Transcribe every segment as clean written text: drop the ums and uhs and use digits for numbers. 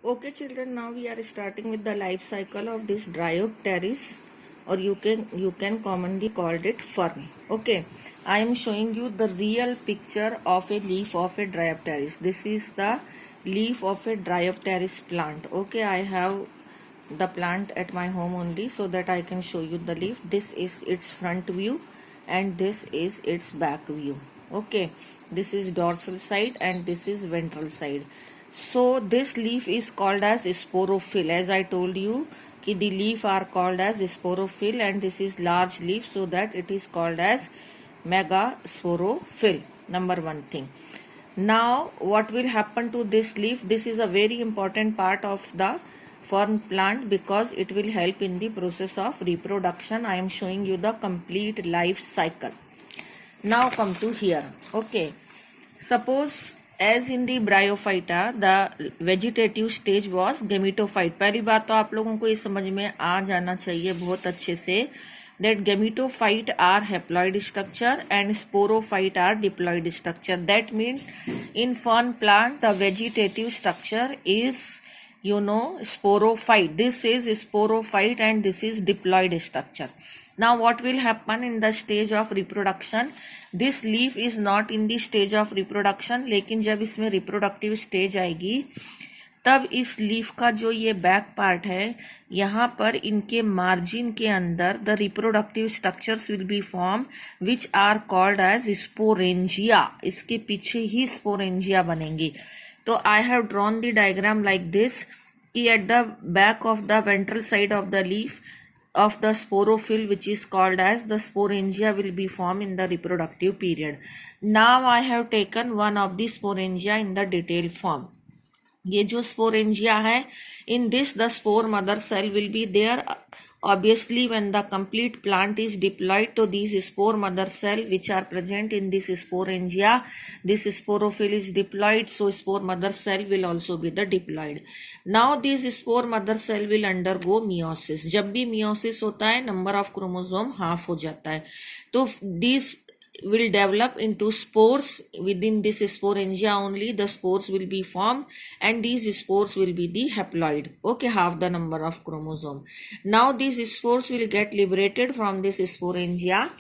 Okay, children. Now we are starting with the life cycle of this Dryopteris, or you can commonly called it fern. Okay, I am showing you the real picture of a leaf of a Dryopteris. This is the leaf of a Dryopteris plant. Okay, I have the plant at my home only so that I can show you the leaf. This is its front view and this is its back view. Okay, this is dorsal side and this is ventral side. So this leaf is called as sporophyll. As I told you, the leaf are called as sporophyll, and this is large leaf, so that it is called as megasporophyll. Number one thing. Now what will happen to this leaf? This is a very important part of the fern plant because it will help in the process of reproduction. I am showing you the complete life cycle. Now come to here. Okay, suppose as in the bryophyta the vegetative stage was gametophyte. पहली बात तो आप लोगों को ये समझ में आ जाना चाहिए बहुत अच्छे से that gametophyte are haploid structure and sporophyte are diploid structure. That means in fern plant the vegetative structure is sporophyte. This is sporophyte and this is diploid structure. Now what will happen in the stage of reproduction? This leaf is not in the stage of reproduction, लेकिन जब इसमें reproductive stage आएगी तब इस leaf का जो ये back part है यहाँ पर इनके मार्जिन के अंदर the reproductive structures will be form which are called as sporangia. इसके पीछे ही स्पोरेंजिया बनेंगी. तो I have drawn the diagram like this कि at the back of the ventral side of the leaf of the sporophyll, which is called as the sporangia, will be formed in the reproductive period. Now I have taken one of the sporangia in the detailed form. ये जो sporangia है, in this the spore mother cell will be there. Obviously when the complete plant is diploid, so these spore mother cell which are present in this sporangia, this sporophyll is diploid, so spore mother cell will also be the diploid. Now this spore mother cell will undergo meiosis. जब भी meiosis होता है number of chromosome half हो जाता है. तो these will develop into spores. Within this sporangia only the spores will be formed, and these spores will be the haploid. Okay, half the number of chromosome. Now these spores will get liberated from this sporangia.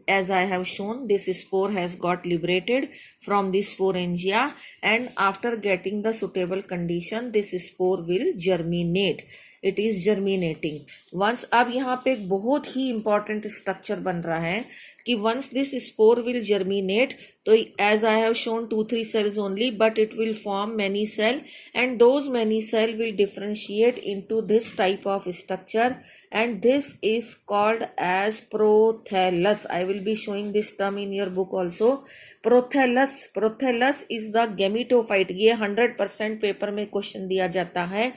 As I have shown, this spore has got liberated from this sporangia, and after getting the suitable condition this spore will germinate. It is germinating. Once, अब यहाँ पे एक बहुत ही important structure बन रहा है कि once this spore will germinate, तो as I have shown 2-3 cells only, but it will form many cell, and those many cell will differentiate into this type of structure, and this is called as prothallus. I will be showing this term in your book also. Prothallus is the gametophyte. ये 100% paper में question दिया जाता है.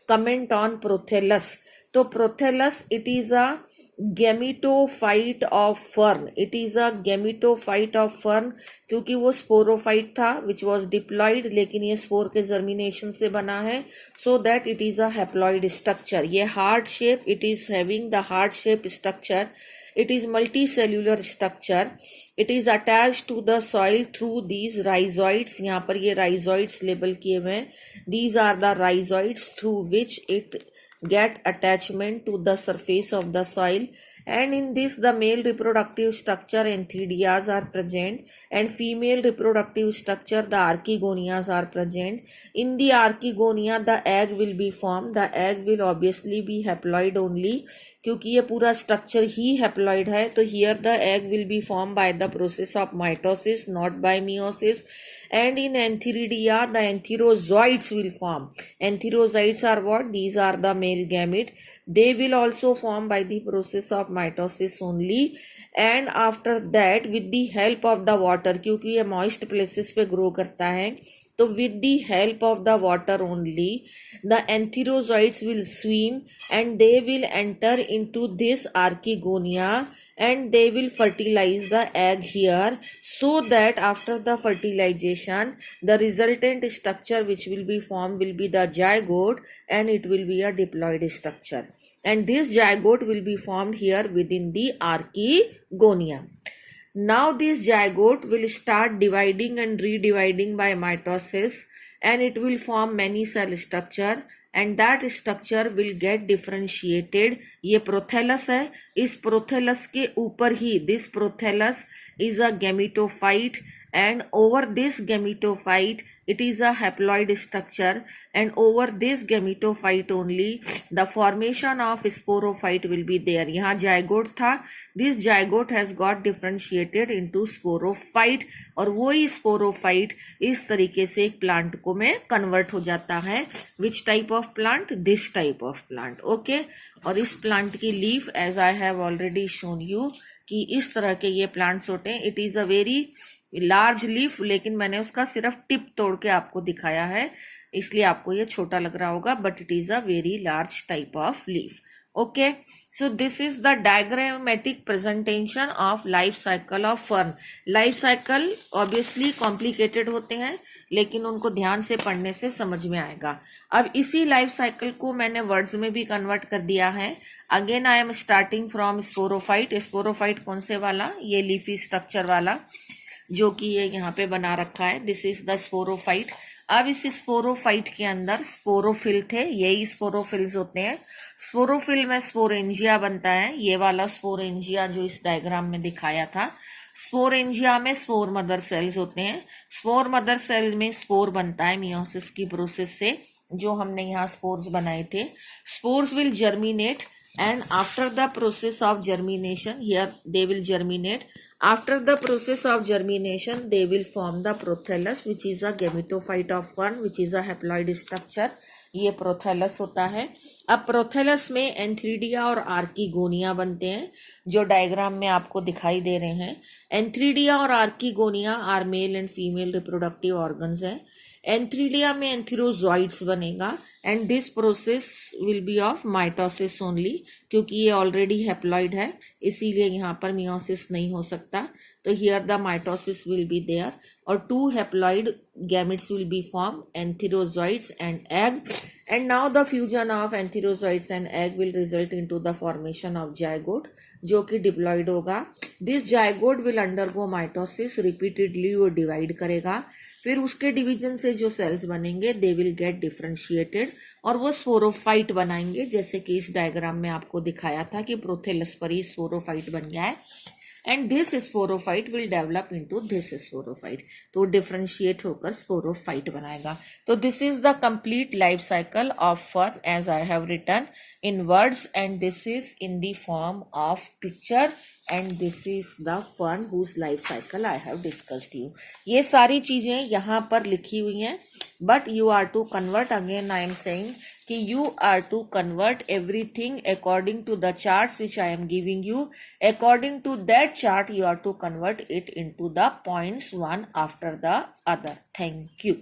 Comment on prothallus. तो prothallus, it is a gametophyte of fern. It is a gametophyte of fern क्योंकि वो sporophyte था which was diploid, लेकिन ये spore के germination से बना है, so that it is a haploid structure. ये heart shape, it is having the heart shape structure. It is multicellular structure. It is attached to the soil through these rhizoids. यहाँ पर ये rhizoids label किए हुए हैं. These are the rhizoids through which it get attachment to the surface of the soil, and in this the male reproductive structure antheridias are present, and female reproductive structure the archegonias are present. In the archegonia the egg will be formed. The egg will obviously be haploid only क्योंकि ये पूरा structure ही haploid है. तो here the egg will be form by the process of mitosis, not bye meiosis. And in antheridia the antherozoids will form. Antherozoids are what? These are the male gamete. They will also form by the process of mitosis only, and after that with the help of the water, क्योंकि ये moist places पे grow करता है, तो with the help of the water only the antherozoids will swim and they will enter into this archegonia, and they will fertilize the egg here, so that after the fertilization the resultant structure which will be formed will be the zygote, and it will be a diploid structure, and this zygote will be formed here within the archegonia. Now this zygote will start dividing and redividing by mitosis, and it will form many cell structure, and that structure will get differentiated. ये prothallus है, इस prothallus के ऊपर ही this prothallus is a gametophyte, and over this gametophyte it is a haploid structure, and over this gametophyte only the formation of sporophyte will be there. यहाँ zygote था, this zygote has got differentiated into sporophyte, और वो ही sporophyte इस तरीके से एक plant को में कन्वर्ट हो जाता है. Which type of plant? This type of plant. Okay, और इस प्लांट की leaf as I have already shown you कि इस तरह के ये प्लांट्स होते हैं. It is a very large leaf, लेकिन मैंने उसका सिर्फ टिप तोड़ के आपको दिखाया है, इसलिए आपको ये छोटा लग रहा होगा, but it is a very large type of leaf. Okay, so this is the diagrammatic presentation of life cycle of fern. Life cycle obviously complicated होते हैं, लेकिन उनको ध्यान से पढ़ने से समझ में आएगा. अब इसी लाइफ साइकिल को मैंने वर्ड्स में भी कन्वर्ट कर दिया है. Again I am starting from sporophyte. Sporophyte कौन से वाला? ये लीफी स्ट्रक्चर वाला जो कि ये यहाँ पे बना रखा है. This is the sporophyte. अब इस स्पोरोफाइट के अंदर स्पोरोफिल थे, यही स्पोरोफिल्स होते हैं. स्पोरोफिल में स्पोरेंजिया बनता है, ये वाला स्पोरेंजिया जो इस डायग्राम में दिखाया था. स्पोरेंजिया में स्पोर मदर सेल्स होते हैं. स्पोर मदर सेल में स्पोर बनता है मियोसिस की प्रोसेस से, जो हमने यहाँ स्पोर्स बनाए थे. Spores will germinate, and after the process of germination, here they will germinate. After the process of germination they will form the prothallus, which is a gametophyte of fern, which is a haploid structure. ये prothallus होता है. अब prothallus में antheridia और archegonia बनते हैं, जो diagram में आपको दिखाई दे रहे हैं. एंथ्रीडिया और archegonia are male and female reproductive organs हैं. एंथ्रीडिया में एंथीरोजॉइड्स बनेगा, and this process will be of mitosis only, क्योंकि ये ऑलरेडी हैप्लॉइड है, इसीलिए यहाँ पर मियोसिस नहीं हो सकता. तो here the mitosis will be there, और 2 haploid gametes will be formed, antherozoids and egg, and now the fusion of antherozoids and egg will result into the formation of zygote, जो कि डिप्लॉइड होगा. This zygote will undergo mitosis, repeatedly वो divide करेगा. फिर उसके division से जो sales बनेंगे दे विल गेट डिफरेंशिएटेड, और वो स्पोरोफाइट बनाएंगे, जैसे कि इस डायग्राम में आपको दिखाया था कि प्रोथेलस पर ही स्पोरोफाइट बन गया है. And this sporophyte will develop into this sporophyte, तो डिफरेंशिएट होकर स्पोरोफाइट बनाएगा. तो this is the complete life cycle of fern as I have written in words, and this is in the form of picture, and this is the fern whose life cycle I have discussed you. ये सारी चीजें यहाँ पर लिखी हुई हैं, but you are to convert, again I am saying कि you are to convert everything according to the charts which I am giving you. According to that chart you are to convert it into the points one after the other. Thank you.